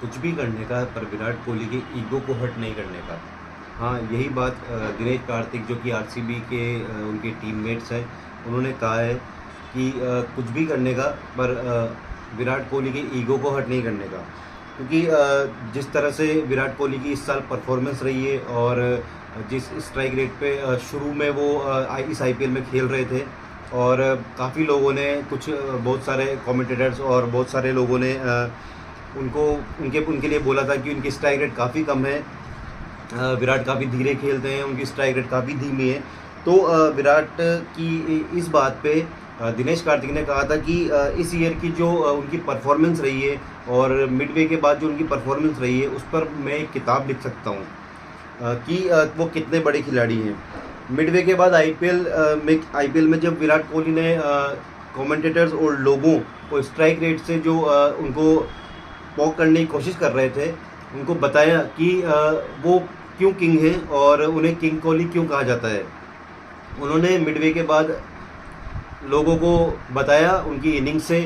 कुछ भी करने का, पर विराट कोहली के ईगो को हर्ट नहीं करने का। हाँ, यही बात दिनेश कार्तिक जो कि आरसीबी के उनके टीममेट्स हैं, उन्होंने कहा है कि कुछ भी करने का, पर विराट कोहली के ईगो को हर्ट नहीं करने का। क्योंकि जिस तरह से विराट कोहली की इस साल परफॉर्मेंस रही है, और जिस स्ट्राइक रेट पे शुरू में वो इस आईपीएल में खेल रहे थे, और काफ़ी लोगों ने बहुत सारे कमेंटेटर्स और बहुत सारे लोगों ने उनको उनके लिए बोला था कि उनकी स्ट्राइक रेट काफ़ी कम है, विराट काफ़ी धीरे खेलते हैं, उनकी स्ट्राइक रेट काफ़ी धीमी है। तो विराट की इस बात पे दिनेश कार्तिक ने कहा था कि इस ईयर की जो उनकी परफॉर्मेंस रही है, और मिडवे के बाद जो उनकी परफॉर्मेंस रही है, उस पर मैं एक किताब लिख सकता हूँ कि वो कितने बड़े खिलाड़ी हैं। मिडवे के बाद आईपीएल में जब विराट कोहली ने कमेंटेटर्स और लोगों को स्ट्राइक रेट से जो उनको पॉक करने की कोशिश कर रहे थे, उनको बताया कि वो क्यों किंग है और उन्हें किंग कोहली क्यों कहा जाता है। उन्होंने मिडवे के बाद लोगों को बताया उनकी इनिंग्स से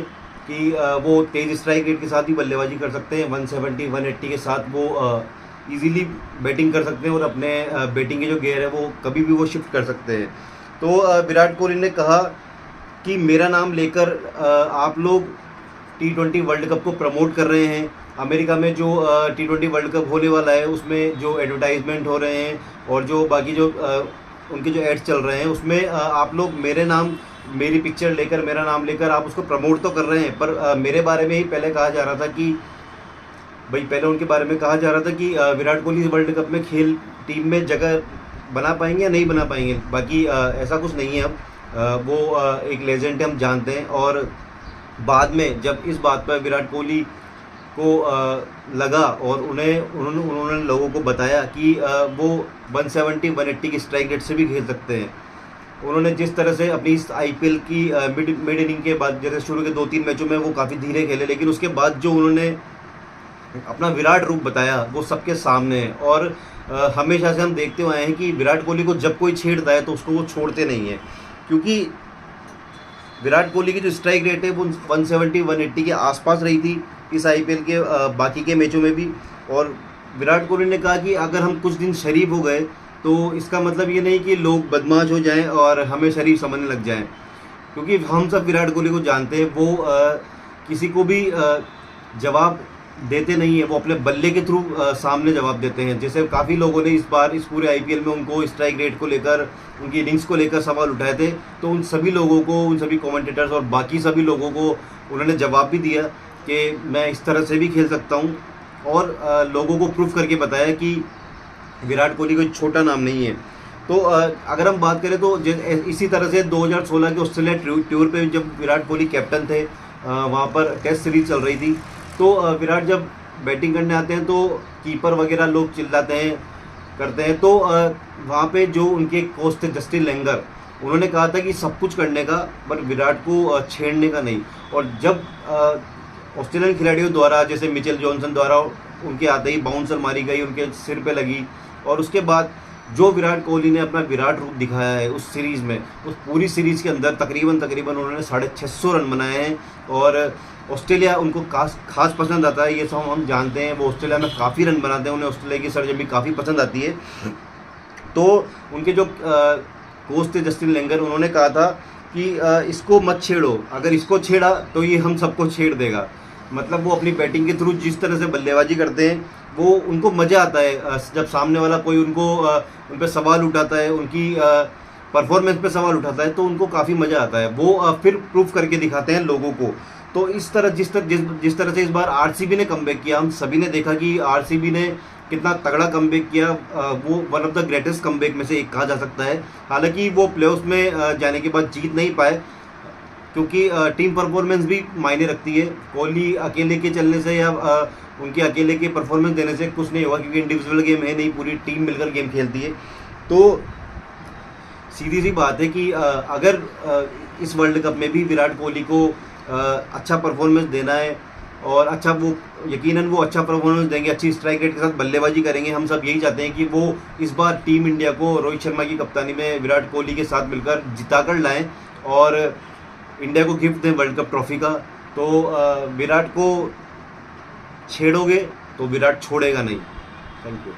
कि वो तेज़ स्ट्राइक रेट के साथ ही बल्लेबाजी कर सकते हैं, 170 180 के साथ वो इजीली बैटिंग कर सकते हैं, और अपने बैटिंग के जो गेयर है वो कभी भी वो शिफ्ट कर सकते हैं। तो विराट कोहली ने कहा कि मेरा नाम लेकर आप लोग T20 वर्ल्ड कप को प्रमोट कर रहे हैं। अमेरिका में जो T20 वर्ल्ड कप होने वाला है, उसमें जो एडवर्टाइजमेंट हो रहे हैं और जो बाकी जो उनके जो एड्स चल रहे हैं, उसमें आप लोग मेरी पिक्चर लेकर, मेरा नाम लेकर आप उसको प्रमोट तो कर रहे हैं, पर मेरे बारे में ही पहले कहा जा रहा था कि पहले उनके बारे में कहा जा रहा था कि विराट कोहली इस वर्ल्ड कप में टीम में जगह बना पाएंगे या नहीं बना पाएंगे। बाकी ऐसा कुछ नहीं है। अब वो एक लेजेंड है, हम जानते हैं। और बाद में जब इस बात पर विराट कोहली को लगा, और उन्होंने लोगों को बताया कि वो 170 180 की स्ट्राइक रेट से भी खेल सकते हैं। उन्होंने जिस तरह से अपनी इस आईपीएल की मिड इनिंग के बाद, जैसे शुरू के 2-3 मैचों में वो काफ़ी धीरे खेले, लेकिन उसके बाद जो उन्होंने अपना विराट रूप बताया वो सबके सामने है। और हमेशा से हम देखते हुए आए हैं कि विराट कोहली को जब कोई छेड़ता है तो उसको वो छोड़ते नहीं है, क्योंकि विराट कोहली की जो स्ट्राइक रेट है वो 170 180 के आसपास रही थी इस आईपीएल के बाकी के मैचों में भी। और विराट कोहली ने कहा कि अगर हम कुछ दिन शरीफ हो गए तो इसका मतलब ये नहीं कि लोग बदमाश हो जाएं और हमें शरीफ समझने लग जाएं, क्योंकि हम सब विराट कोहली को जानते हैं। वो किसी को भी जवाब देते नहीं है, वो अपने बल्ले के थ्रू सामने जवाब देते हैं। जैसे काफ़ी लोगों ने इस बार इस पूरे आईपीएल में उनको स्ट्राइक रेट को लेकर, उनकी इनिंग्स को लेकर सवाल उठाए थे, तो उन सभी लोगों को, उन सभी कमेंटेटर्स और बाकी सभी लोगों को उन्होंने जवाब भी दिया कि मैं इस तरह से भी खेल सकता हूँ, और लोगों को प्रूफ करके बताया कि विराट कोहली कोई छोटा नाम नहीं है। तो अगर हम बात करें तो इसी तरह से 2016 के ऑस्ट्रेलिया टूर पे जब विराट कोहली कैप्टन थे, वहाँ पर टेस्ट सीरीज चल रही थी, तो विराट जब बैटिंग करने आते हैं तो कीपर वगैरह लोग चिल्लाते हैं, करते हैं। तो वहाँ पे जो उनके कोच थे जस्टिन लेंगर, उन्होंने कहा था कि सब कुछ करने का, पर विराट को छेड़ने का नहीं। और जब ऑस्ट्रेलियन खिलाड़ियों द्वारा, जैसे मिचेल जॉनसन द्वारा उनके आते ही बाउंसर मारी गई, उनके सिर पे लगी, और उसके बाद जो विराट कोहली ने अपना विराट रूप दिखाया है उस सीरीज़ में, उस पूरी सीरीज़ के अंदर तकरीबन उन्होंने 650 रन बनाए हैं। और ऑस्ट्रेलिया उनको खास पसंद आता है, ये सब हम जानते हैं। वो ऑस्ट्रेलिया में काफ़ी रन बनाते हैं, उन्हें ऑस्ट्रेलिया की सरजमी काफ़ी पसंद आती है। तो उनके जो कोच थे जस्टिन लेंगर, उन्होंने कहा था कि इसको मत छेड़ो, अगर इसको छेड़ा तो ये हम सबको छेड़ देगा। मतलब वो अपनी बैटिंग के थ्रू जिस तरह से बल्लेबाजी करते हैं, वो उनको मज़ा आता है। जब सामने वाला कोई उन पर सवाल उठाता है, उनकी परफॉर्मेंस पे सवाल उठाता है, तो उनको काफ़ी मज़ा आता है। वो फिर प्रूफ करके दिखाते हैं लोगों को। तो इस तरह जिस तरह से इस बार आरसीबी ने कमबैक किया, हम सभी ने देखा कि आरसीबी ने कितना तगड़ा कमबैक किया। वो one of the greatest comeback में से एक कहा जा सकता है। हालांकि वो प्लेऑफ्स में जाने के बाद जीत नहीं पाए, क्योंकि टीम परफॉर्मेंस भी मायने रखती है। कोहली अकेले के चलने से या उनके अकेले के परफॉर्मेंस देने से कुछ नहीं होगा, क्योंकि इंडिविजुअल गेम है नहीं, पूरी टीम मिलकर गेम खेलती है। तो सीधी सी बात है कि अगर इस वर्ल्ड कप में भी विराट कोहली को अच्छा परफॉर्मेंस देना है, और वो यकीनन वो अच्छा परफॉर्मेंस देंगे, अच्छी स्ट्राइक रेट के साथ बल्लेबाजी करेंगे। हम सब यही चाहते हैं कि वो इस बार टीम इंडिया को रोहित शर्मा की कप्तानी में विराट कोहली के साथ मिलकर जिताकर लाएं और इंडिया को गिफ्ट दें वर्ल्ड कप ट्रॉफी का। तो विराट को छेड़ोगे तो विराट छोड़ेगा नहीं। Thank you.